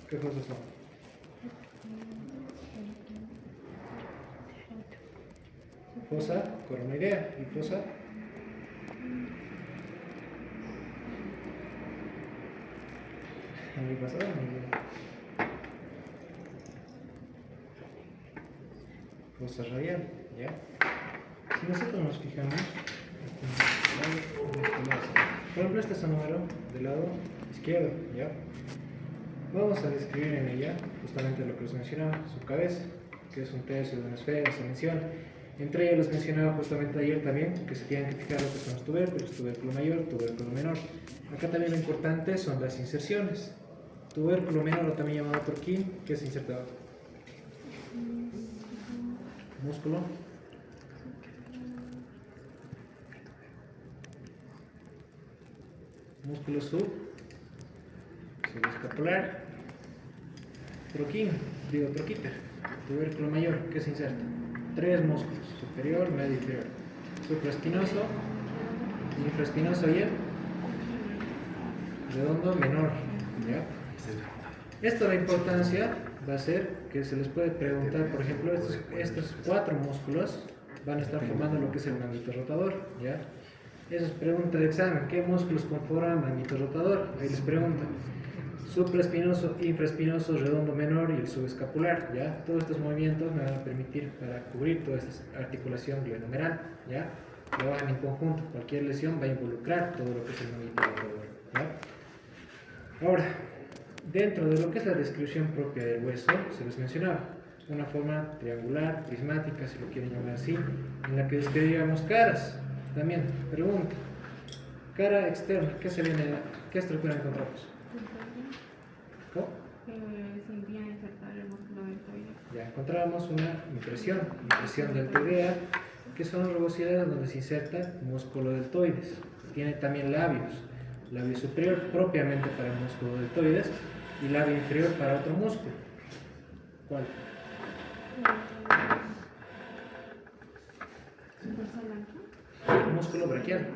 ¿Qué fosas son? Fosa coronaria y fosa muy pasado, fosa radial, ¿ya? Si nosotros nos fijamos, por ejemplo, este es el número del lado izquierdo, ¿ya? Vamos a describir en ella justamente lo que les mencionaba, su cabeza, que es un tercio de una esfera, se menciona. Entre ellos les mencionaba justamente ayer también que se tienen que fijar lo que son los tubérculos, tubérculo mayor, tubérculo menor. Acá también lo importante son las inserciones. Tubérculo menor, o también llamado torquín, que es insertado. Músculo. Músculo subescapular. Troquín, troquíter. Tubérculo mayor, que se inserta. 3 músculos, superior, medio y inferior. Supraespinoso, infraespinoso y el redondo menor. ¿Ya? Esto, la importancia va a ser que se les puede preguntar, por ejemplo, estos 4 músculos van a estar formando lo que es el manguito rotador. ¿Ya? Esa es pregunta de examen. ¿Qué músculos conforman manguito rotador? Ahí les preguntan. Supraespinoso, infraespinoso, redondo menor y el subescapular, ¿ya? Todos estos movimientos me van a permitir para cubrir toda esta articulación glenohumeral, ¿ya? Trabajan en conjunto, cualquier lesión va a involucrar todo lo que es el manguito rotador, ¿ya? Ahora, dentro de lo que es la descripción propia del hueso, se les mencionaba una forma triangular, prismática, si lo quieren llamar así, en la que describíamos caras. También, pregunta, cara externa, ¿qué estructura encontramos? ¿Cómo? Ya encontramos una impresión deltoidea, que son rugosidades donde se inserta músculo deltoides. Tiene también labios, labio superior propiamente para el músculo deltoides y labio inferior para otro músculo. ¿Cuál? El músculo braquial.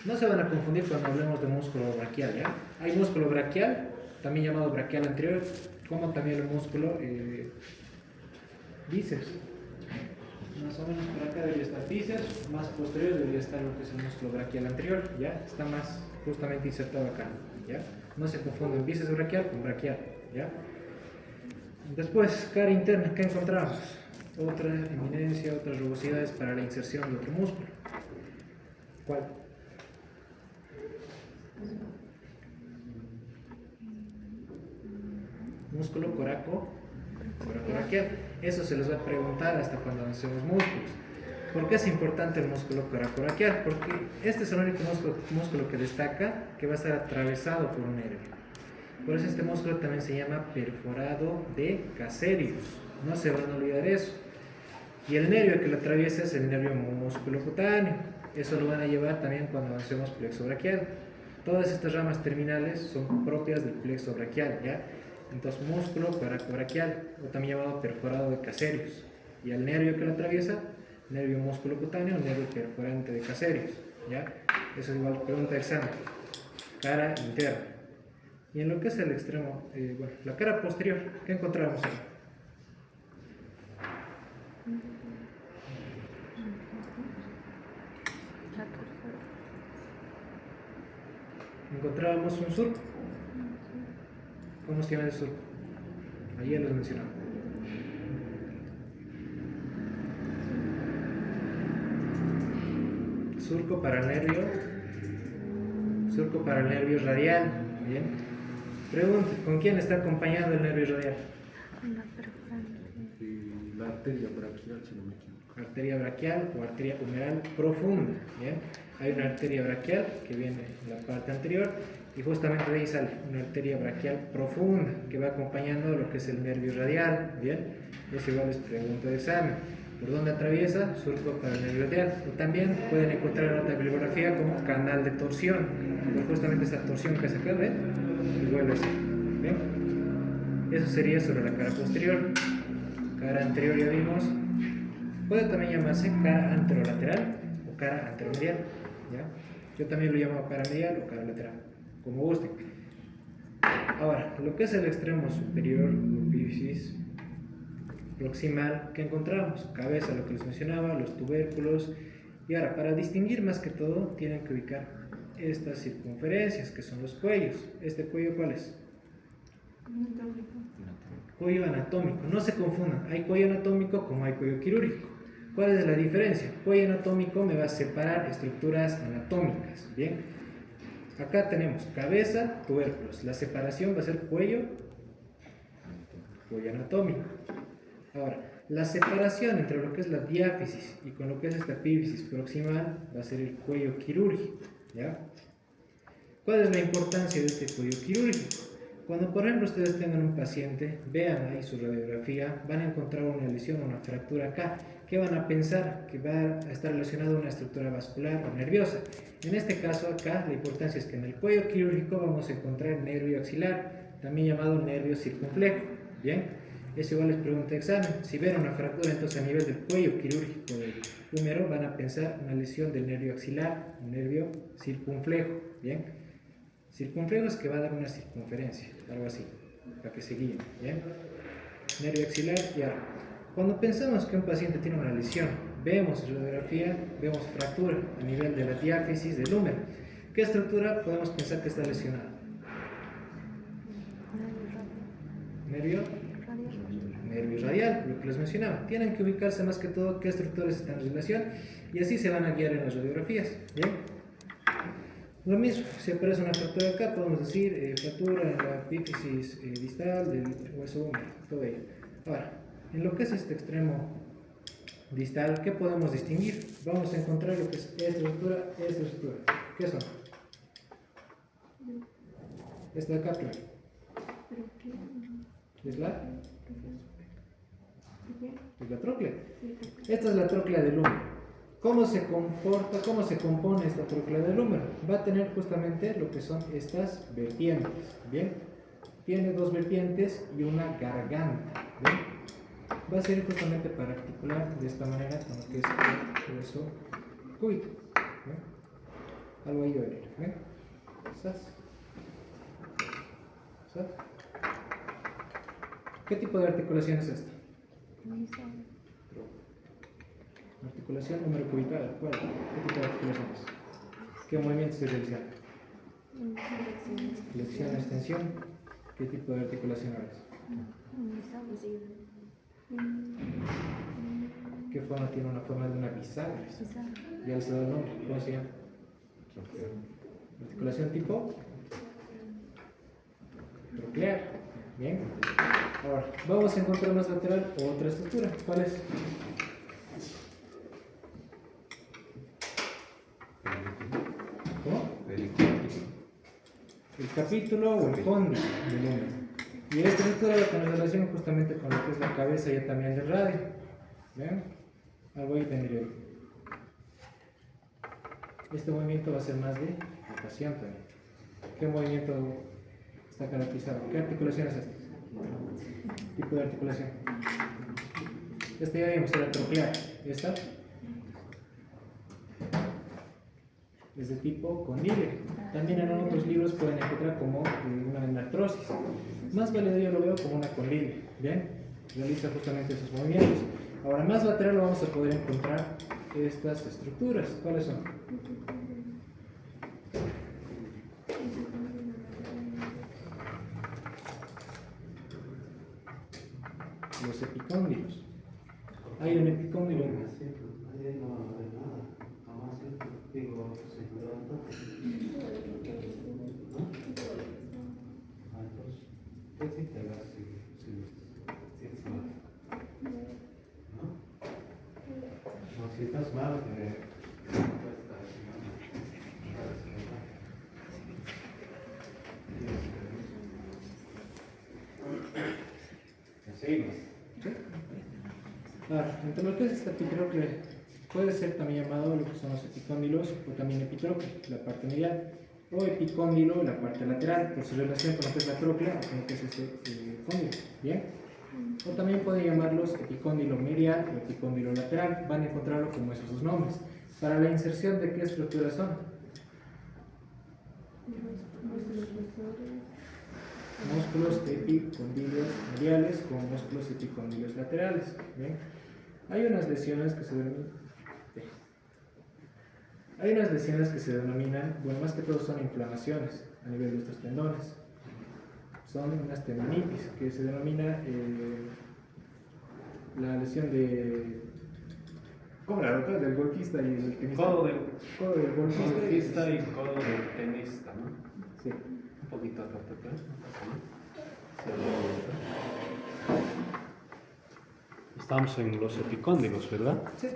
No se van a confundir cuando hablemos de músculo braquial, ¿ya? Hay músculo braquial, también llamado braquial anterior, como también el músculo bíceps. Más o menos por acá debería estar bíceps, más posterior debería estar lo que es el músculo braquial anterior, ¿ya? Está más justamente insertado acá, ¿ya? No se confunden bíceps braquial con braquial, ¿ya? Después, cara interna, ¿qué encontramos? Otra eminencia, otras rugosidades para la inserción de otro músculo. ¿Cuál? Músculo coracoraquial. Eso se les va a preguntar hasta cuando hacemos músculos. ¿Por qué es importante el músculo coracoraquial? Porque este es el único músculo que destaca que va a estar atravesado por un nervio. Por eso este músculo también se llama perforado de Casserius. No se van a olvidar eso. Y el nervio que lo atraviesa es el nervio músculo cutáneo. Eso lo van a llevar también cuando hacemos plexo braquial. Todas estas ramas terminales son propias del plexo braquial, ¿ya? Entonces, músculo coracobraquial, o también llamado perforado de Casserius. Y al nervio que lo atraviesa, nervio músculo cutáneo, nervio perforante de Casserius, ¿ya? Eso es igual pregunta de examen. Cara interna. Y en lo que es el extremo, bueno, la cara posterior, ¿qué encontramos ahí? Encontrábamos un surco. ¿Cómo se llama el surco? Ayer los mencionaba. Surco para el nervio radial. Bien. Pregunta, ¿con quién está acompañado el nervio radial? La arteria braquial, si no me equivoco. Arteria braquial o arteria humeral profunda. Bien. Hay una arteria braquial que viene en la parte anterior y justamente de ahí sale una arteria braquial profunda que va acompañando lo que es el nervio radial. Bien. Eso igual es pregunta de examen. ¿Por dónde atraviesa? Surco para el nervio radial. O también pueden encontrar en otra bibliografía como canal de torsión. Por justamente esta torsión que se acá, ¿ven? Y vuelve así. ¿Bien? Eso sería sobre la cara posterior. Cara anterior ya vimos. Puede también llamarse cara anterolateral o cara anteromedial, ¿ya? Yo también lo llamo cara medial o cara lateral, como gusten. Ahora, lo que es el extremo superior, o epífisis proximal, que encontramos, cabeza, lo que les mencionaba, los tubérculos. Y ahora, para distinguir más que todo, tienen que ubicar estas circunferencias, que son los cuellos. ¿Este cuello cuál es? Cuello anatómico. No se confundan, hay cuello anatómico como hay cuello quirúrgico. ¿Cuál es la diferencia? Cuello anatómico me va a separar estructuras anatómicas. Bien, acá tenemos cabeza, tubérculos. La separación va a ser cuello anatómico. Ahora, la separación entre lo que es la diáfisis y con lo que es esta epífisis proximal va a ser el cuello quirúrgico. ¿Ya? ¿Cuál es la importancia de este cuello quirúrgico? Cuando, por ejemplo, ustedes tengan un paciente, vean ahí su radiografía, van a encontrar una lesión, una fractura acá. ¿Qué van a pensar? Que va a estar relacionado a una estructura vascular o nerviosa. En este caso acá, la importancia es que en el cuello quirúrgico vamos a encontrar el nervio axilar, también llamado nervio circunflejo. ¿Bien? Eso igual les pregunta examen. Si ven una fractura, entonces a nivel del cuello quirúrgico del húmero, van a pensar una lesión del nervio axilar, un nervio circunflejo. ¿Bien? Circunflejo es que va a dar una circunferencia, algo así, para que se guíen. ¿Bien? Nervio axilar. Y ahora, cuando pensamos que un paciente tiene una lesión, vemos radiografía, vemos fractura a nivel de la diáfisis del húmero. ¿Qué estructura podemos pensar que está lesionada? Nervio radial, lo que les mencionaba. Tienen que ubicarse más que todo qué estructuras están en relación y así se van a guiar en las radiografías. ¿Bien? Lo mismo, si aparece una fractura acá, podemos decir fractura en la epífisis distal del hueso húmero, todo ello. Ahora, en lo que es este extremo distal, ¿qué podemos distinguir? Vamos a encontrar lo que es esta estructura, esta estructura. ¿Qué son? Esta de acá, claro. ¿Es la? Es la tróclea. Esta es la tróclea del húmero. ¿Cómo se comporta, cómo se compone esta tróclea del húmero? Va a tener justamente lo que son estas vertientes. ¿Bien? Tiene dos vertientes y una garganta. ¿Bien? Va a ser justamente para articular de esta manera con lo que es el hueso cúbito. ¿Bien? Algo ahí va a venir. ¿Bien? ¿Sas? ¿Sas? ¿Qué tipo de articulación es esta? Articulación húmero cubital. ¿Cuál? ¿Qué tipo de articulación es? ¿Qué movimientos se realizan? Flexión, extensión. ¿Qué tipo de articulación es? ¿Qué forma tiene? Una forma de una bisagra. Ya les he dado el nombre. ¿Cómo se llama? Articulación tipo troclear. Bien. Ahora, vamos a encontrar más lateral otra estructura. ¿Cuál es? ¿Cómo? El capítulo o el cóndilo del húmero. Y esta estructura tiene relación justamente con lo que es la cabeza y también del radio. ¿Ven? Algo ahí tendría. Este movimiento va a ser más de rotación también. ¿Qué movimiento está caracterizado? ¿Qué articulación es esta? Tipo de articulación. Esta ya vimos, era troclear. ¿Esta? Es de tipo condyle. También en otros libros pueden encontrar como una artrosis. Más válido yo lo veo como una condyle. ¿Bien? Realiza justamente esos movimientos. Ahora, más lateral vamos a poder encontrar estas estructuras. ¿Cuáles son? Los epicóndilos. Hay un epicóndilo. Ahora, entre lo que es esta epitróclea, puede ser también llamado lo que son los epicóndilos o también epitróclea, la parte medial, o epicóndilo, la parte lateral, por su relación con lo que es la tróclea o con lo que es este cóndilo. ¿Bien? O también pueden llamarlos epicóndilo medial o epicóndilo lateral, van a encontrarlo como esos dos nombres. Para la inserción, ¿de qué estructuras son? músculos epicondilios mediales con músculos epicondilios laterales. ¿Bien? Hay unas lesiones que se denominan, bueno, más que todo son inflamaciones a nivel de estos tendones. Son unas tendinitis que se denomina la lesión de... ¿Cómo la doctora? Del golfista y el tenista. Codo del golfista y codo del tenista, ¿no? Sí. Un poquito acá, Estamos en los epicóndilos, ¿verdad? Sí.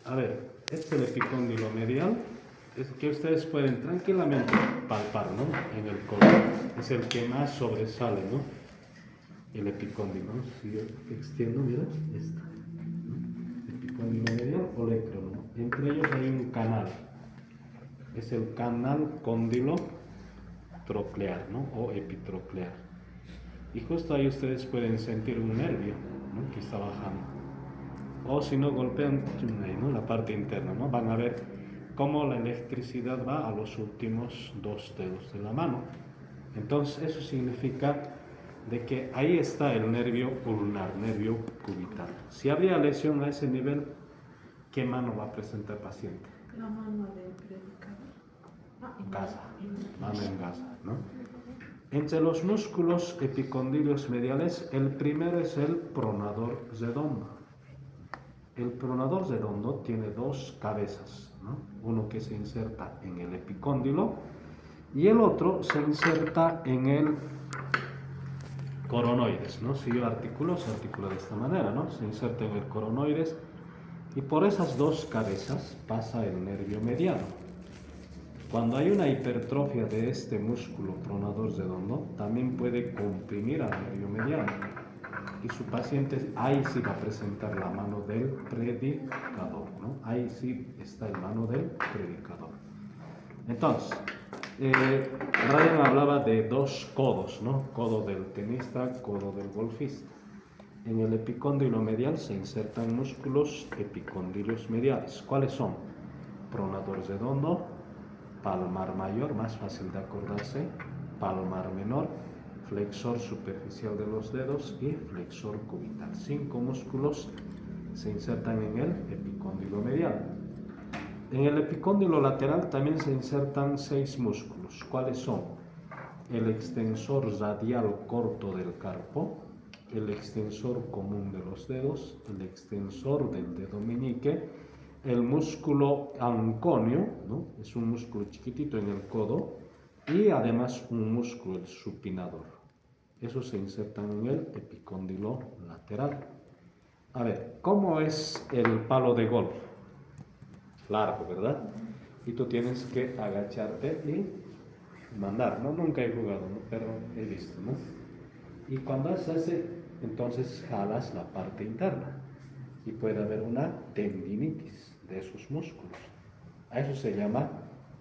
A ver, este es el epicóndilo medial, es que ustedes pueden tranquilamente palpar, ¿no? En el codo. Es el que más sobresale, ¿no? El epicóndilo. Si yo extiendo, mira, este. Epicóndilo medial o olecrono. Entre ellos hay un canal. Es el canal cóndilo troclear, ¿no? O epitroclear. Y justo ahí ustedes pueden sentir un nervio, ¿no? Que está bajando. O si no, golpean ahí, ¿no? La parte interna, ¿no? Van a ver cómo la electricidad va a los últimos 2 dedos de la mano. Entonces eso significa de que ahí está el nervio ulnar, nervio cubital. Si habría lesión a ese nivel, ¿qué mano va a presentar el paciente? La mano del predicador. Gaza, mano en Gaza, ¿no? Entre los músculos epicondilios mediales, el primero es el pronador redondo. El pronador redondo tiene 2 cabezas, ¿no? Uno que se inserta en el epicóndilo y el otro se inserta en el coronoides, ¿no? Si yo articulo, se articula de esta manera, ¿no? Se inserta en el coronoides y por esas 2 cabezas pasa el nervio mediano. Cuando hay una hipertrofia de este músculo pronador redondo, también puede comprimir al nervio mediano. Y su paciente ahí sí va a presentar la mano del predicador, ¿no? Ahí sí está la mano del predicador. Entonces, Ryan hablaba de 2 codos, ¿no? Codo del tenista, codo del golfista. En el epicóndilo medial se insertan músculos epicondilios mediales. ¿Cuáles son? Pronador redondo, palmar mayor, más fácil de acordarse, palmar menor, flexor superficial de los dedos y flexor cubital. 5 músculos se insertan en el epicóndilo medial. En el epicóndilo lateral también se insertan 6 músculos. ¿Cuáles son? El extensor radial corto del carpo, el extensor común de los dedos, el extensor del dedo meñique, el músculo anconio, ¿no? Es un músculo chiquitito en el codo, y además un músculo, el supinador. Esos se insertan en el epicóndilo lateral. A ver, ¿cómo es el palo de golf? Largo, ¿verdad? Y tú tienes que agacharte y mandar, ¿no? Nunca he jugado, ¿no? Pero he visto, ¿no? Y cuando haces, entonces jalas la parte interna y puede haber una tendinitis de esos músculos. A eso se llama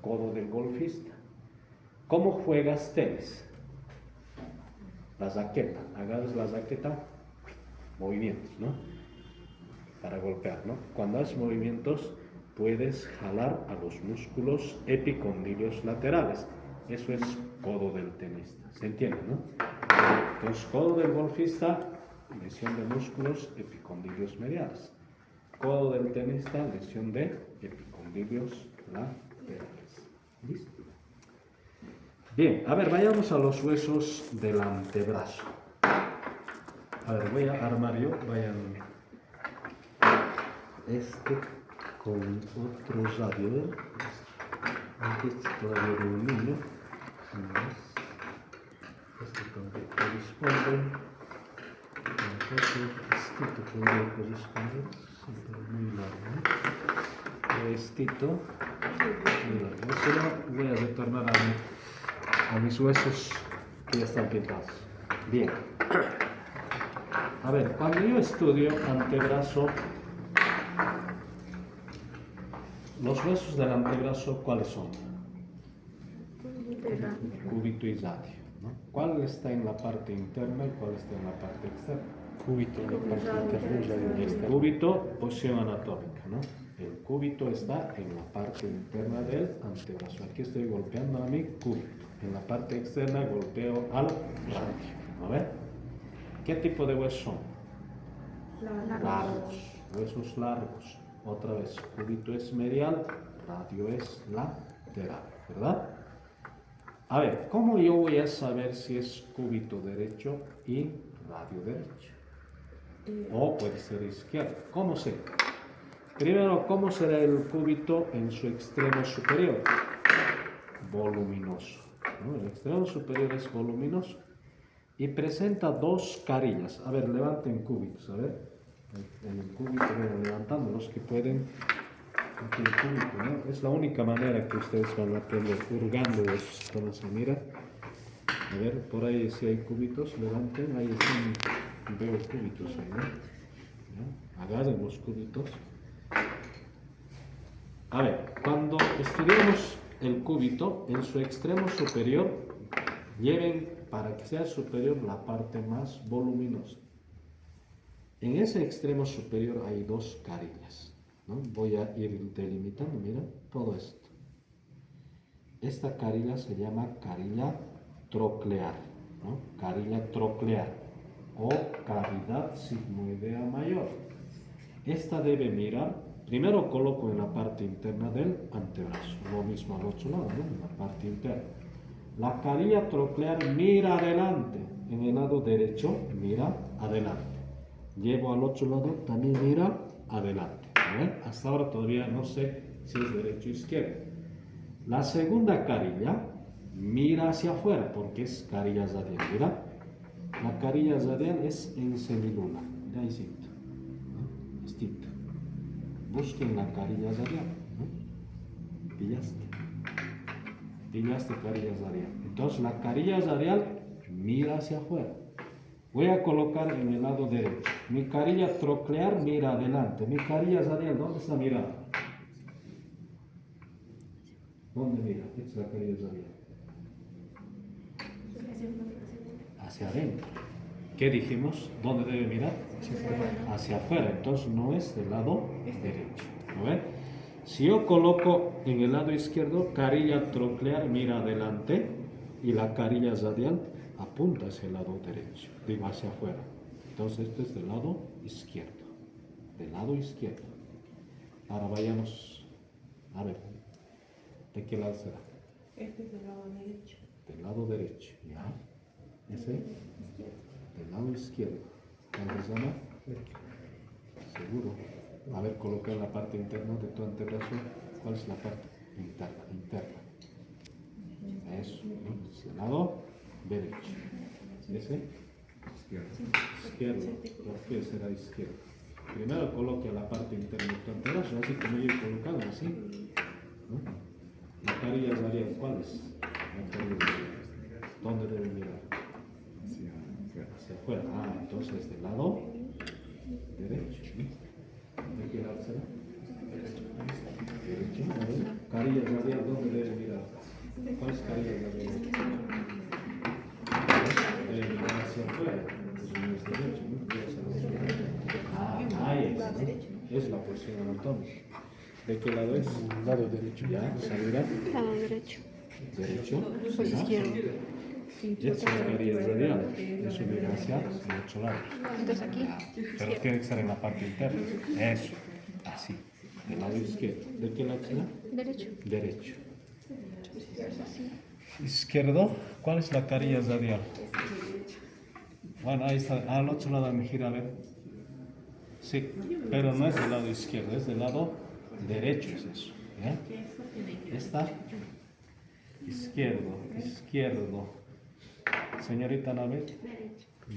codo del golfista. ¿Cómo juegas tenis? La raqueta, agarras la raqueta, movimientos, ¿no? Para golpear, ¿no? Cuando haces movimientos, puedes jalar a los músculos epicondilios laterales. Eso es codo del tenista. ¿Se entiende, no? Entonces, codo del golfista, lesión de músculos epicondilios mediales. Codo del tenista, lesión de epicondilios laterales. ¿Listo? Bien, a ver, vayamos a los huesos del antebrazo. A ver, voy a armar yo, vayan este con otro radio, ¿ver? Antes todavía era un niño. Este también corresponde. Este podría corresponder, sí, pero muy largo, ¿no? Estito, muy largo. Solo voy a retornar a mis huesos que ya están pintados. Bien. A ver, cuando yo estudio antebrazo, los huesos del antebrazo, ¿cuáles son? Cúbito y radio, ¿no? ¿Cuál está en la parte interna y cuál está en la parte externa? Cúbito en la parte interna y radio en la El externa. cúbito, posición anatómica, ¿no? El cúbito está en la parte interna del antebrazo. Aquí estoy golpeando a mi cúbito. En la parte externa golpeo al radio. A ver. ¿Qué tipo de huesos son? Largos. Huesos largos. Otra vez. Cúbito es medial, radio es lateral. ¿Verdad? A ver, ¿cómo yo voy a saber si es cúbito derecho y radio derecho? O puede ser izquierdo. ¿Cómo sé? Primero, ¿cómo será el cúbito en su extremo superior? Voluminoso, ¿no? El extremo superior es voluminoso y presenta dos carillas. A ver, levanten cúbitos, a ver. En el cúbito, bueno, levantando los que pueden. Aquí el cúbito, ¿no? Es la única manera que ustedes van a aprender, hurgando esos. Como se mira. A ver, por ahí si hay cúbitos, levanten. Ahí están, veo cúbitos ahí, ¿no? ¿Ya? Agarren los cúbitos. A ver, cuando estudiamos el cúbito, en su extremo superior, lleven para que sea superior la parte más voluminosa. En ese extremo superior hay dos carillas, ¿no? Voy a ir delimitando, mira, todo esto. Esta carilla se llama carilla troclear, ¿no? Carilla troclear o cavidad sigmoidea mayor. Esta debe mirar. Primero coloco en la parte interna del antebrazo, lo mismo al otro lado, ¿no? En la parte interna. La carilla troclear mira adelante, en el lado derecho mira adelante. Llevo al otro lado, también mira adelante. ¿Ven? Hasta ahora todavía no sé si es derecho o izquierdo. La segunda carilla mira hacia afuera, porque es carilla radial. Mira, la carilla radial es en semiluna. Mira, ahí siento. ¿No? Distinto. Busquen la carilla radial, ¿no? ¿Pillaste? Pillaste carilla radial. Entonces la carilla radial mira hacia afuera. Voy a colocar en el lado derecho. Mi carilla troclear mira adelante. Mi carilla radial, ¿dónde está mirando? ¿Dónde mira? Esta es la carilla radial. Hacia adentro. ¿Qué dijimos? ¿Dónde debe mirar? Hacia afuera. Entonces no es del lado derecho. ¿No ven? Si yo coloco en el lado izquierdo, carilla troclear mira adelante y la carilla radial apunta hacia el lado derecho. Digo hacia afuera. Entonces esto es del lado izquierdo. Del lado izquierdo. Ahora vayamos. A ver. ¿De qué lado será? Este es del lado derecho. Del lado derecho. ¿Ya? ¿Ese? Del lado izquierdo. ¿Cuál se llama? Seguro. A ver, coloca en la parte interna de tu antebrazo. ¿Cuál es la parte interna? Interna. Eso. ¿No? Es el lado derecho. ¿Ese? Izquierdo. ¿Por qué será izquierdo? Primero coloque la parte interna de tu antebrazo, así como yo he colocado, así. ¿No? La carilla radial, ¿cuál es? La carilla radial. ¿Dónde debe mirar? Hacia afuera. Ah, entonces del lado derecho. ¿De qué lado será? Derecho. A ver. Carilla radial, ¿dónde debe mirar? ¿Cuál es carilla radial? Debe mirar hacia afuera. Pues no es derecho, ¿no? Ahí es la posición anatómica. ¿De qué lado es? Lado derecho. ¿Ya? ¿Salirá? Lado derecho. ¿Derecho? Pues ¿Será? izquierdo. Y esta es la carilla radial. Eso mira hacia los 8 lados. Entonces aquí. Pero tiene que estar en la parte interna. Eso. Así. Del lado izquierdo. ¿De qué lado será? Derecho. Derecho. Izquierdo. ¿Cuál es la carilla radial? Bueno, ahí está. Al otro lado me gira a ver. Sí, pero no es del lado izquierdo, es del lado derecho, es eso. ¿Ya? Esta. Izquierdo, izquierdo. Señorita Anabel.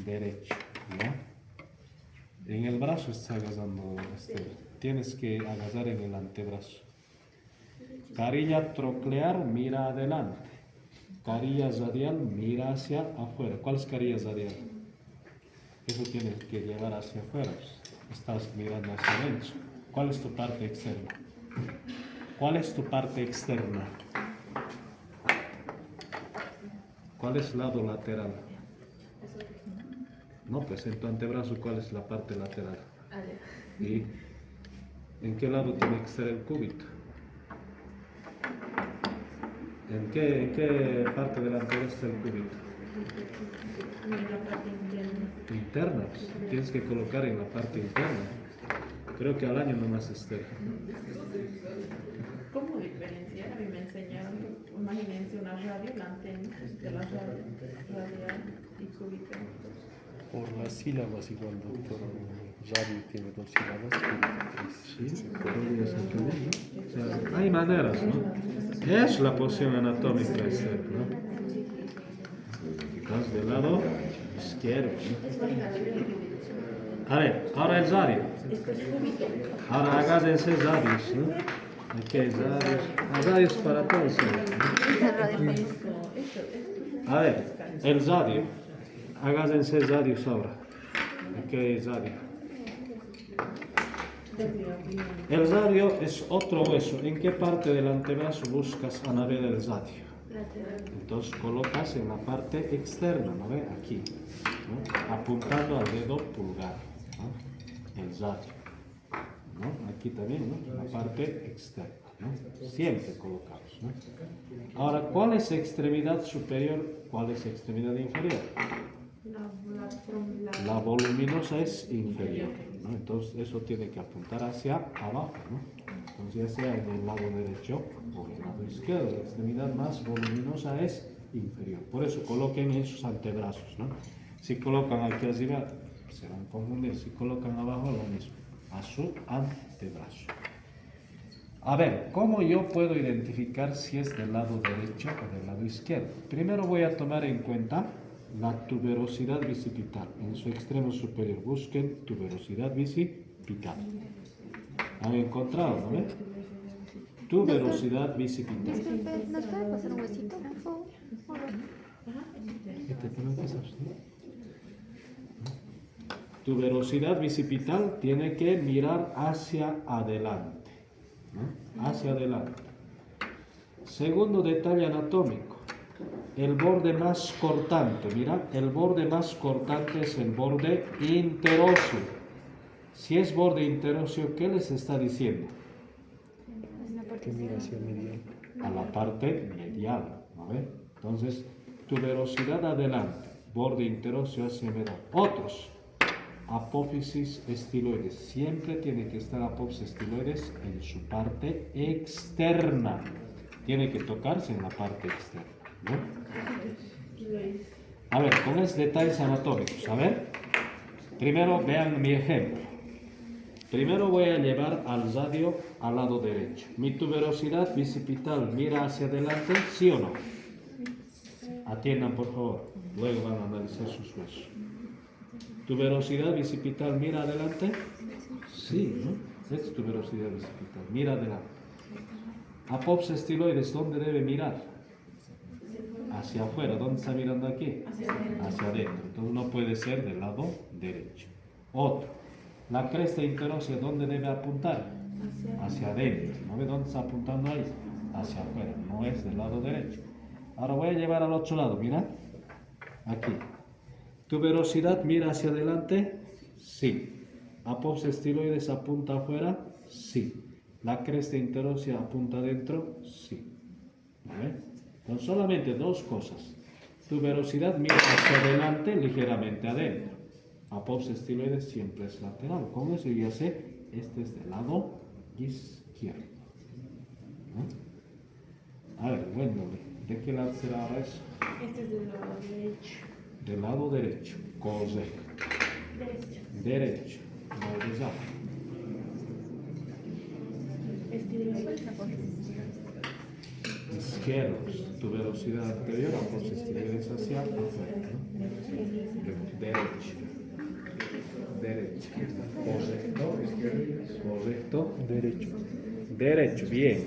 Derecho. ¿Ya? En el brazo está agarrando, tienes que agarrar en el antebrazo. Carilla troclear, mira adelante. Carilla radial, mira hacia afuera. ¿Cuál es carilla radial? Eso tienes que llevar hacia afuera. Estás mirando hacia adentro. ¿Cuál es tu parte externa? ¿Cuál es tu parte externa? ¿Cuál es el lado lateral? No, pues en tu antebrazo, ¿cuál es la parte lateral? Y ¿En qué lado tiene que estar el cúbito? ¿En qué parte delantera está el cúbito? En la parte interna. Interna, pues, tienes que colocar en la parte interna. Creo que al año nomás esté. ¿Cómo diferenciar? A mí me enseñaron, imagínense una radio, la antena de la radio, radial y cúbica. Por las sílabas igual, doctor. Radio tiene 2 sílabas, cúbica 3. Sí, podría ser también, ¿no? O sea, hay maneras, ¿no? Es la posición anatómica esta, ¿no? Estás del lado izquierdo, ¿no? A ver, ahora el radio. Esto es cúbito. Ahora háganse radios, ¿no? Aquí hay radios. Radios para todos. ¿No? A ver, el radio. Háganse radios ahora. Aquí hay radio. El radio es otro hueso. ¿En qué parte del antebrazo buscas a ver el radio? Entonces colocas en la parte externa, ¿no ve? Aquí, ¿no? Apuntando al dedo pulgar, ¿no? El radio, ¿no? Aquí también, ¿no? La parte externa, ¿no? Siempre colocamos, ¿no? Ahora, ¿cuál es extremidad superior? ¿Cuál es extremidad inferior? La voluminosa es inferior, ¿no? Entonces eso tiene que apuntar hacia abajo, ¿no? Entonces ya sea en el lado derecho o en el lado izquierdo, la extremidad más voluminosa es inferior. Por eso coloquen en sus antebrazos, ¿no? Si colocan aquí arriba, se van a confundir. Si colocan abajo, lo mismo, a su antebrazo. A ver, ¿cómo yo puedo identificar si es del lado derecho o del lado izquierdo? Primero voy a tomar en cuenta la tuberosidad bicipital. En su extremo superior busquen tuberosidad bicipital. ¿Han encontrado, no ven? Tuberosidad bicipital. Disculpe, ¿nos puede pasar un huesito, por favor? Tuberosidad bicipital tiene que mirar hacia adelante, ¿no? Hacia adelante. Segundo detalle anatómico. El borde más cortante, mira, el borde más cortante es el borde interóseo. Si es borde interóseo, ¿qué les está diciendo? Que mira hacia el medial. A la parte medial, ¿no ve? Entonces, tuberosidad adelante, borde interóseo hacia medial. Otros, apófisis estiloides. Siempre tiene que estar apófisis estiloides en su parte externa. Tiene que tocarse en la parte externa, ¿no? A ver, con estos detalles anatómicos, a ver. Primero vean mi ejemplo. Primero voy a llevar al radio al lado derecho. Mi tuberosidad bicipital mira hacia adelante, ¿sí o no? Atiendan, por favor. Luego van a analizar sus huesos. ¿Tuberosidad bicipital mira adelante? Sí, ¿no? Es tuberosidad bicipital. Mira adelante. Apófisis estiloides, ¿dónde debe mirar? Hacia afuera. ¿Dónde está mirando aquí? Hacia adentro. Entonces no puede ser del lado derecho. Otro. La cresta interósea, ¿dónde debe apuntar? Hacia adentro. ¿No ve dónde está apuntando ahí? Hacia afuera. No es del lado derecho. Ahora voy a llevar al otro lado. Mira. Aquí. ¿Tuberosidad mira hacia adelante? Sí. ¿Apófisis estiloides apunta afuera? Sí. ¿La cresta interósea apunta adentro? Sí. ¿Vale? Entonces solamente dos cosas. Tuberosidad mira hacia adelante, ligeramente adentro. Apófisis estiloides siempre es lateral. Con eso ya sé, este es del lado izquierdo. ¿No? A ver, bueno, ¿de qué lado será ahora eso? Este es del lado derecho. Del lado derecho. Correcto. Derecho. No olvidar. Izquierdos, tuberosidad anterior, apófisis estiloides hacia afuera, ¿no? Derecho. Derecho. Correcto. Derecho. Derecho, bien.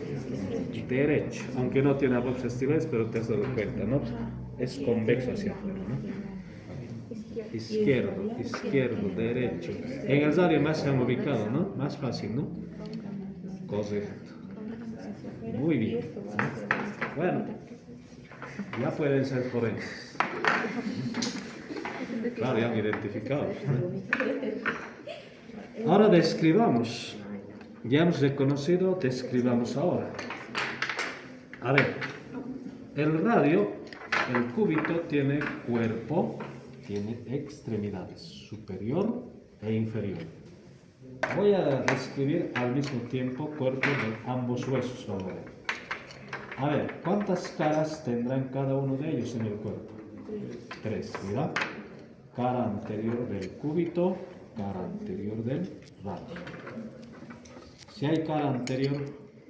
Derecho. Aunque no tiene apófisis estiloides, pero te has dado cuenta, ¿no? Es convexo hacia afuera, ¿no? Izquierdo, izquierdo, derecho. En el radio más se han ubicado, ¿no? Más fácil, ¿no? Correcto. Muy bien. Bueno, ya pueden ser forenses. Claro, ya han identificado. ¿No? Ahora describamos Ya hemos reconocido, describamos ahora. A ver, el radio, el cúbito, tiene cuerpo, tiene extremidades, superior e inferior. Voy a describir al mismo tiempo cuerpo de ambos huesos. Vamos a ver. A ver, ¿cuántas caras tendrán cada uno de ellos en el cuerpo? 3, mira. Cara anterior del cúbito, cara anterior del radio. Si hay cara anterior,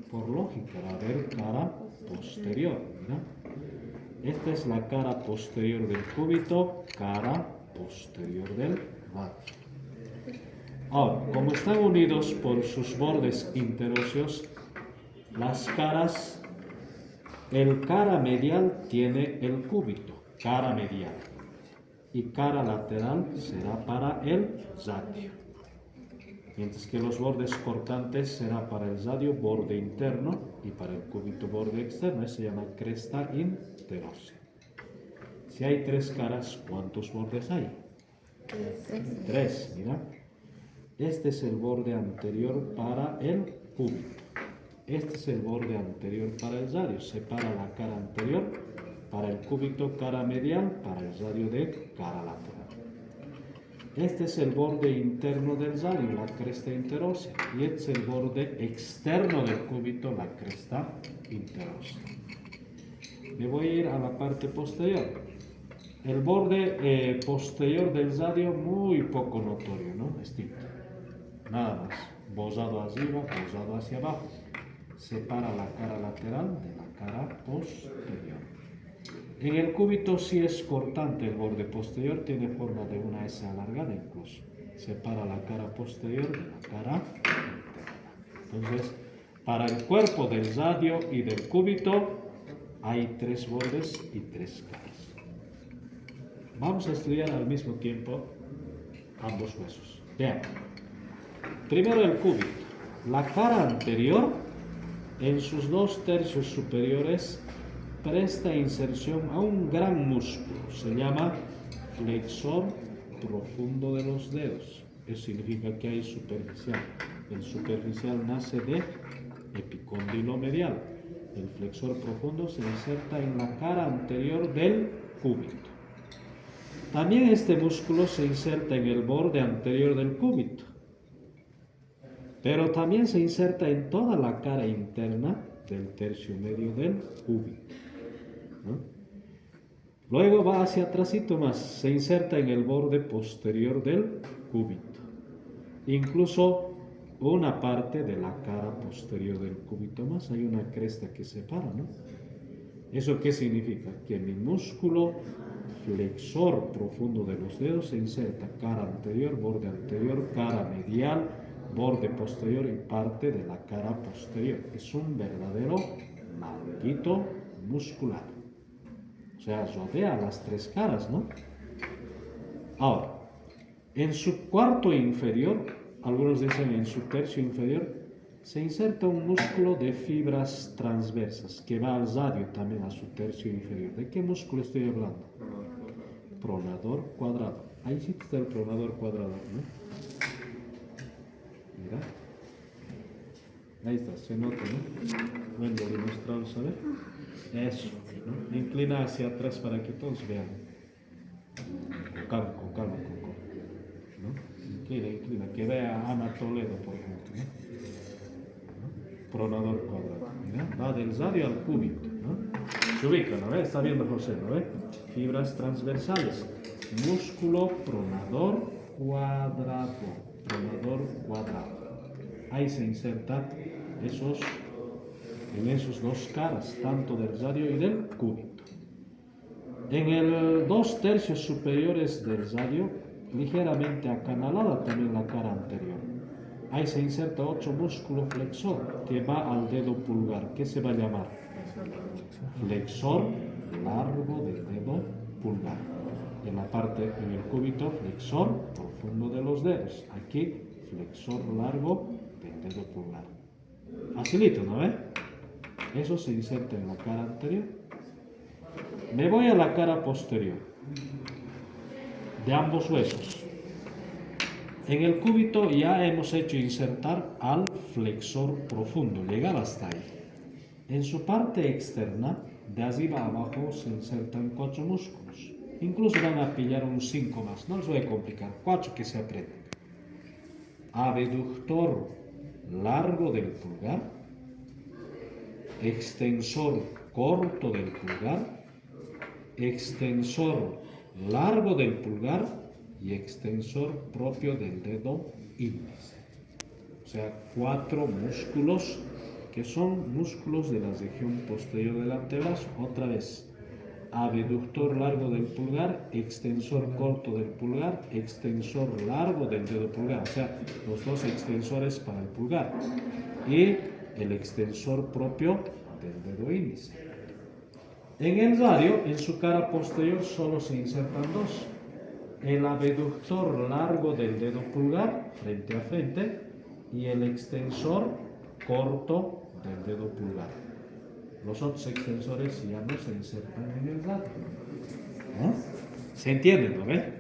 por lógica, va a haber cara posterior, mira. Esta es la cara posterior del cúbito, cara posterior del radio. Ahora, como están unidos por sus bordes interóseos, las caras, el cara medial tiene el cúbito, cara medial, y cara lateral será para el radio, mientras que los bordes cortantes será para el radio borde interno y para el cúbito borde externo. Eso se llama cresta interósea. Si hay 3 caras, ¿cuántos bordes hay? 3, mira. Este es el borde anterior para el cúbito. Este es el borde anterior para el radio. Separa la cara anterior para el cúbito, cara medial, para el radio de cara lateral. Este es el borde interno del radio, la cresta interósea. Y este es el borde externo del cúbito, la cresta interósea. Me voy a ir a la parte posterior. El borde posterior del radio muy poco notorio, ¿no? Distinto. Nada más. Bosado arriba, bosado hacia abajo. Separa la cara lateral de la cara posterior. En el cúbito sí es cortante el borde posterior, tiene forma de una S alargada incluso. Separa la cara posterior de la cara interna. Entonces, para el cuerpo del radio y del cúbito hay 3 bordes y 3 caras. Vamos a estudiar al mismo tiempo ambos huesos. Vean. Primero el cúbito. La cara anterior, en sus 2 tercios superiores, presta inserción a un gran músculo. Se llama flexor profundo de los dedos. Eso significa que hay superficial. El superficial nace de epicóndilo medial. El flexor profundo se inserta en la cara anterior del cúbito. También este músculo se inserta en el borde anterior del cúbito, pero también se inserta en toda la cara interna del tercio medio del cúbito, ¿no? Luego va hacia atrásito más, se inserta en el borde posterior del cúbito, incluso una parte de la cara posterior del cúbito más, hay una cresta que separa, ¿no? ¿Eso qué significa? Que mi músculo flexor profundo de los dedos se inserta cara anterior, borde anterior, cara medial, borde posterior y parte de la cara posterior. Es un verdadero manguito muscular. O sea, rodea las 3 caras, ¿no? Ahora, en su cuarto inferior, algunos dicen en su tercio inferior, se inserta un músculo de fibras transversas que va al radio también a su tercio inferior. ¿De qué músculo estoy hablando? Pronador cuadrado. Ahí sí está el pronador cuadrado, ¿no? Mira. Ahí está, se nota, ¿no? Bueno, lo demostramos, ¿sabes? Eso, ¿no? Inclina hacia atrás para que todos vean. Con calma, ¿no? Inclina, que vea a Ana Toledo, por ejemplo, ¿no? Pronador cuadrado, mira, va del radio al cúbito, ¿no? Se ubica, ¿no ve? Está viendo José, ¿no ve? Fibras transversales, músculo pronador cuadrado, ahí se insertan en esos 2 caras, tanto del radio y del cúbito. En el 2 tercios superiores del radio, ligeramente acanalada también la cara anterior. Ahí se inserta otro músculo flexor que va al dedo pulgar. ¿Qué se va a llamar? Flexor largo del dedo pulgar. En la parte, en el cúbito, flexor profundo de los dedos. Aquí, flexor largo del dedo pulgar. Facilito, ¿no ve? Eso se inserta en la cara anterior. Me voy a la cara posterior de ambos huesos. En el cúbito ya hemos hecho insertar al flexor profundo, llegar hasta ahí. En su parte externa, de arriba a abajo, se insertan 4 músculos. Incluso van a pillar unos 5 más, no les voy a complicar, 4 que se aprenden. Abductor largo del pulgar, extensor corto del pulgar, extensor largo del pulgar y extensor propio del dedo índice. O sea, 4 músculos que son músculos de la región posterior del antebrazo. Otra vez, abductor largo del pulgar, extensor corto del pulgar, extensor largo del dedo pulgar, o sea, los 2 extensores para el pulgar y el extensor propio del dedo índice. En el radio, en su cara posterior, solo se insertan 2. El abductor largo del dedo pulgar, frente a frente, y el extensor corto del dedo pulgar. Los otros extensores ya no se insertan en el radio. ¿No? ¿Se entiende, no ve?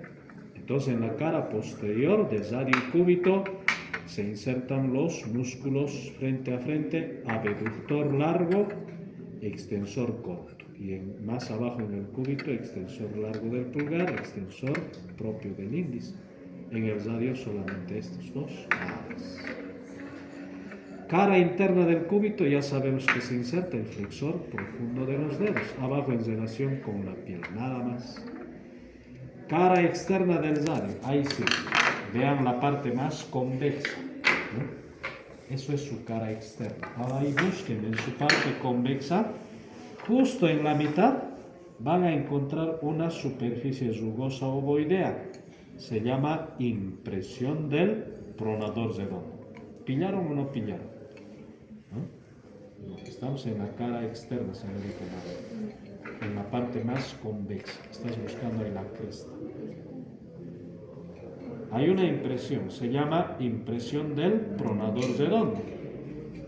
Entonces, en la cara posterior del radio cúbito se insertan los músculos frente a frente, abductor largo, extensor corto. Y más abajo en el cúbito, extensor largo del pulgar, extensor propio del índice. En el radio solamente estos 2. Cara interna del cúbito, ya sabemos que se inserta el flexor profundo de los dedos, abajo en relación con la piel, nada más. Cara externa del radio, ahí sí, vean la parte más convexa, ¿no? Eso es su cara externa. Ahora ahí busquen en su parte convexa, justo en la mitad van a encontrar una superficie rugosa ovoidea. Se llama impresión del pronador redondo. ¿Pillaron o no pillaron? ¿No? Estamos en la cara externa, señorita María, en la parte más convexa. Estás buscando ahí la cresta. Hay una impresión, se llama impresión del pronador redondo.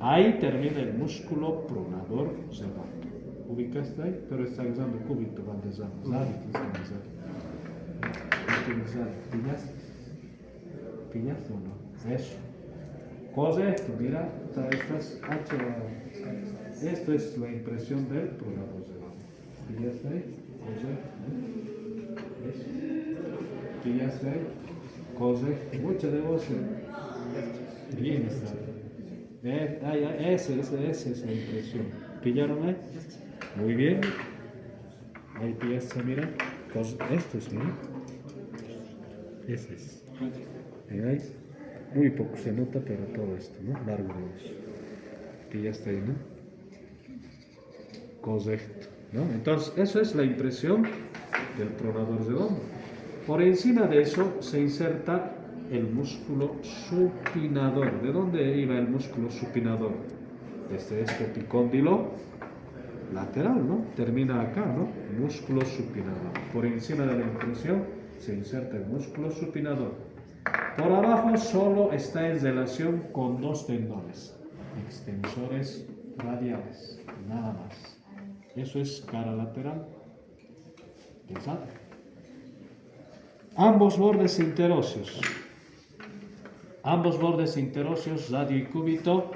Ahí termina el músculo pronador redondo. ¿Ubicaste ahí? Pero está usando cúbito, van de zano. ¿Pillaste? ¿Pillaste o no? Eso. Correcto, mira, esto es la impresión del pronador redondo. ¿Pillaste ahí? Correcto. Eso. ¿Pillaste ahí? Correcto. Mucha devoción. Bien está. Esa es la impresión. ¿Pillaron ahí? Muy bien. Ahí pillaste, mira. Esto es, mira. Ese es. ¿Veis? Muy poco se nota, pero todo esto, ¿no? Largo de eso. Pillaste ahí, ¿no? Correcto. ¿No? Entonces, eso es la impresión del pronador redondo. Por encima de eso se inserta el músculo supinador. ¿De dónde iba el músculo supinador? Desde este epicóndilo lateral, ¿no? Termina acá, ¿no? Músculo supinador. Por encima de la impresión se inserta el músculo supinador. Por abajo solo está en relación con 2 tendones, extensores radiales, nada más. Eso es cara lateral. ¿Pensad? Ambos bordes interóseos. Ambos bordes interóseos, radio y cúbito.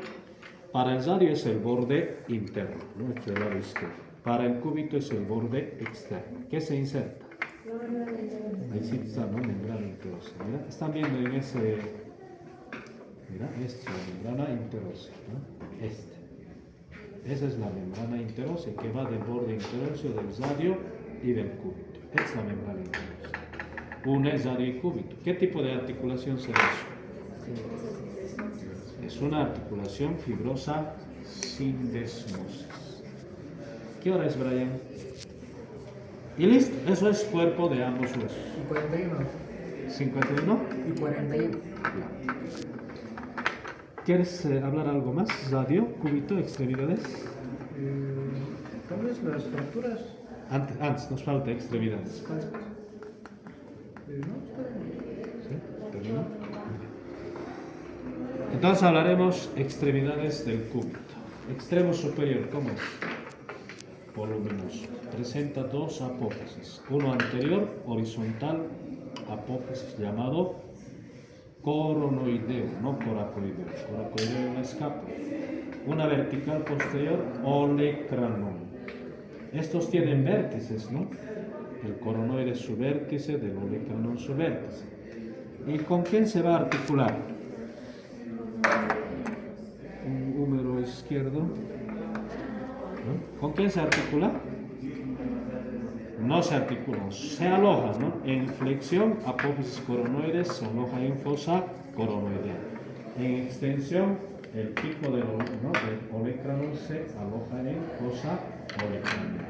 Para el radio es el borde interno, ¿no? Este lado izquierdo. Para el cúbito es el borde externo. ¿Qué se inserta? Ahí sí está, ¿no? Membrana interósea. Mira, están viendo en ese. Mira, esta es la membrana interósea, ¿no? Esa es la membrana interósea que va del borde interóseo del radio y del cúbito. Esta es la membrana interósea. Una es radio y cúbito. ¿Qué tipo de articulación será eso? Es una articulación fibrosa sin desmosis. ¿Qué hora es, Brian? Y listo, eso es cuerpo de ambos huesos. Y 41. 51. Y 41. ¿Quieres hablar algo más? Radio, cúbito, extremidades. Tal vez las fracturas. Antes nos falta extremidades. No, está bien. ¿Sí? ¿Terminó? Entonces hablaremos extremidades del cúbito. Extremo superior, ¿cómo es? Voluminoso. Presenta 2 apófisis. Uno anterior, horizontal, apófisis llamado coronoideo, no coracoideo. Coracoideo es una escápula. Una vertical posterior, olecranon. Estos tienen vértices, ¿no? El coronoide su vértice, del olecranon su vértice. ¿Y con quién se va a articular? Un húmero izquierdo. ¿No? ¿Con quién se articula? No se articula, se aloja, ¿no? En flexión, apófisis coronoides se aloja en fosa coronoidea. En extensión, el pico del olecranon se aloja en fosa olecranea.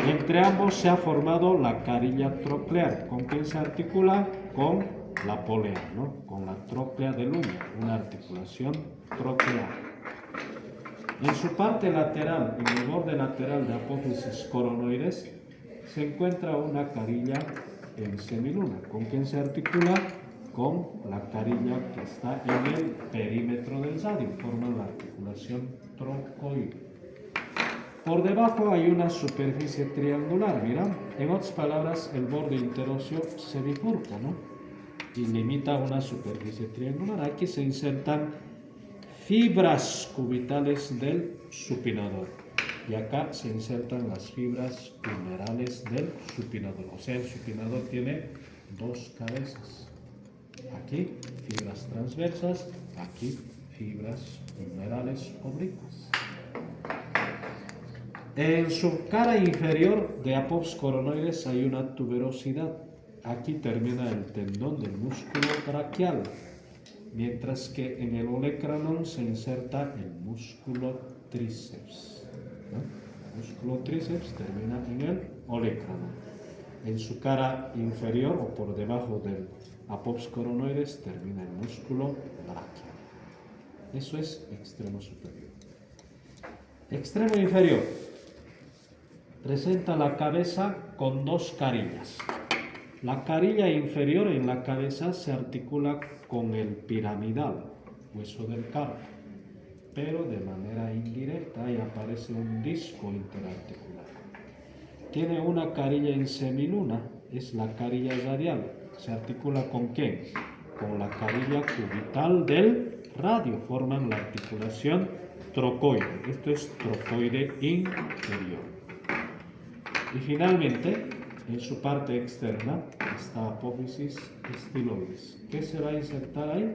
Entre ambos se ha formado la carilla troclear. ¿Con quién se articula? Con la polea, ¿no? Con la tróclea del húmero, una articulación troclear. En su parte lateral, en el borde lateral de apófisis coronoides, se encuentra una carilla en semiluna. ¿Con quién se articula? Con la carilla que está en el perímetro del sadio, forman la articulación trocoide. Por debajo hay una superficie triangular, mira. En otras palabras, el borde interóseo se bifurca, ¿no? Y limita a una superficie triangular. Aquí se insertan fibras cubitales del supinador. Y acá se insertan las fibras humerales del supinador. O sea, el supinador tiene dos cabezas. Aquí fibras transversas, aquí fibras humerales oblicuas. En su cara inferior de apófisis coronoides hay una tuberosidad. Aquí termina el tendón del músculo braquial, mientras que en el olecranon se inserta el músculo tríceps, ¿no? El músculo tríceps termina en el olecranon. En su cara inferior o por debajo del apófisis coronoides termina el músculo braquial. Eso es extremo superior. Extremo inferior. Presenta la cabeza con dos carillas. La carilla inferior en la cabeza se articula con el piramidal, hueso del carpo, pero de manera indirecta y aparece un disco interarticular. Tiene una carilla en semiluna, es la carilla radial. ¿Se articula con quién? Con la carilla cubital del radio, forman la articulación trocoide. Esto es trocoide inferior. Y finalmente, en su parte externa está apófisis estiloides. ¿Qué se va a insertar ahí?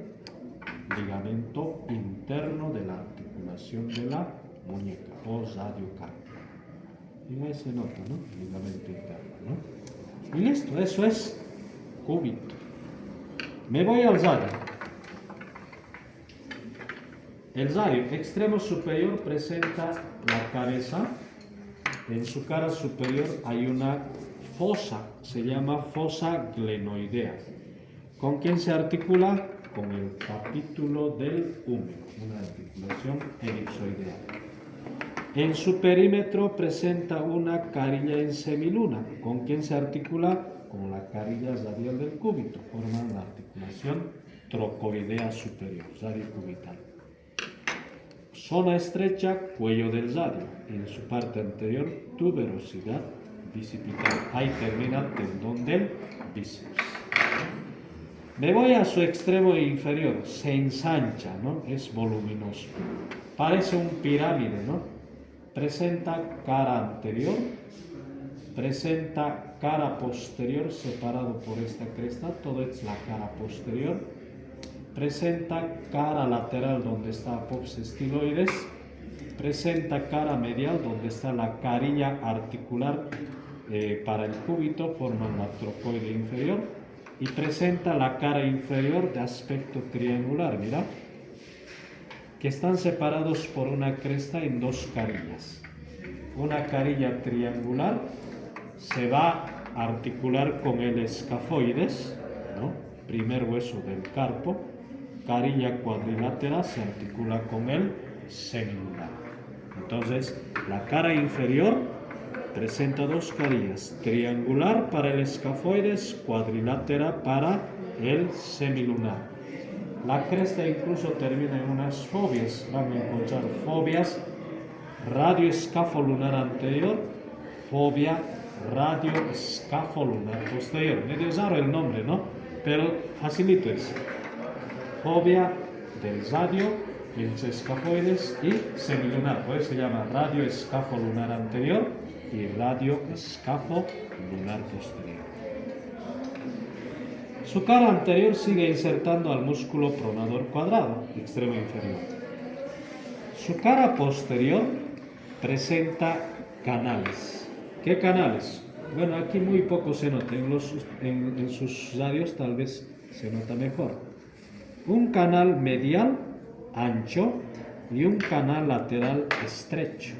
Ligamento interno de la articulación de la muñeca o radiocarpio. Y ahí se nota, ¿no? Ligamento interno, ¿no? Y listo, eso es cúbito. Me voy al radio. El radio extremo superior presenta la cabeza. En su cara superior hay una fosa, se llama fosa glenoidea. ¿Con quién se articula? Con el capítulo del húmero, una articulación elipsoidea. En su perímetro presenta una carilla en semiluna. ¿Con quién se articula? Con la carilla radial del cúbito. Forman la articulación trocoidea superior, radiocubital. Zona estrecha, cuello del radio. En su parte anterior, tuberosidad bicipital. Ahí termina el tendón del bíceps. Me voy a su extremo inferior. Se ensancha, ¿no? Es voluminoso. Parece un pirámide, ¿no? Presenta cara anterior, presenta cara posterior separado por esta cresta. Todo es la cara posterior. Presenta cara lateral donde está apófisis estiloides, presenta cara medial donde está la carilla articular para el cúbito, forman la trocoide inferior, y presenta la cara inferior de aspecto triangular, mira, que están separados por una cresta en dos carillas. Una carilla triangular se va a articular con el escafoides, ¿no? Primer hueso del carpo. Carilla cuadrilátera se articula con el semilunar. Entonces, la cara inferior presenta dos carillas, triangular para el escafoides, cuadrilátera para el semilunar. La cresta incluso termina en unas fobias, van a encontrar fobias radioescafolunar anterior, fobia radioescafolunar posterior. Medio raro el nombre, ¿no? Pero facilito es fobia del radio, los escafoides y semilunar. Por eso se llama radio escafo lunar anterior y radio escafo lunar posterior. Su cara anterior sigue insertando al músculo pronador cuadrado, extremo inferior. Su cara posterior presenta canales. ¿Qué canales? Bueno, aquí muy poco se nota, en sus radios tal vez se nota mejor. Un canal medial ancho y un canal lateral estrecho.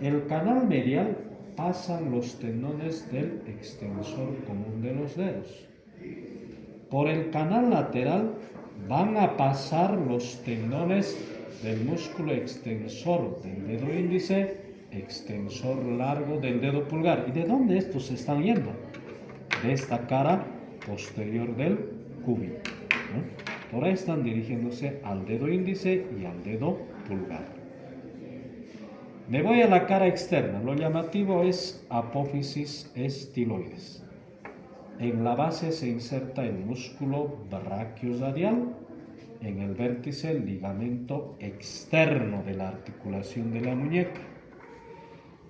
El canal medial pasan los tendones del extensor común de los dedos. Por el canal lateral van a pasar los tendones del músculo extensor del dedo índice, extensor largo del dedo pulgar. ¿Y de dónde estos se están yendo? De esta cara posterior del cúbito, ¿no? Por ahí están dirigiéndose al dedo índice y al dedo pulgar. Me voy a la cara externa. Lo llamativo es apófisis estiloides. En la base se inserta el músculo brachioradial, en el vértice el ligamento externo de la articulación de la muñeca.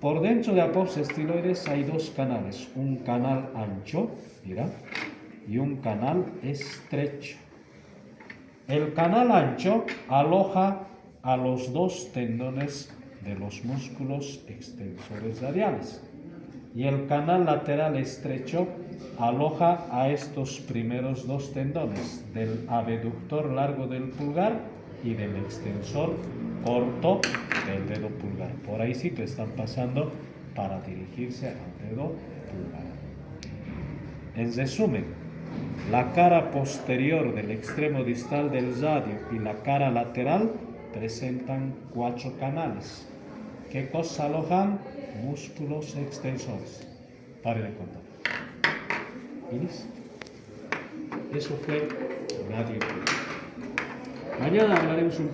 Por dentro de apófisis estiloides hay dos canales, un canal ancho, mira, y un canal estrecho. El canal ancho aloja a los dos tendones de los músculos extensores radiales y el canal lateral estrecho aloja a estos primeros dos tendones del abductor largo del pulgar y del extensor corto del dedo pulgar. Por ahí sí que están pasando para dirigirse al dedo pulgar. En resumen, la cara posterior del extremo distal del radio y la cara lateral presentan 4 canales. ¿Qué cosa alojan? Músculos extensores. Pare de contar. Y listo. Eso fue radio. Mañana hablaremos un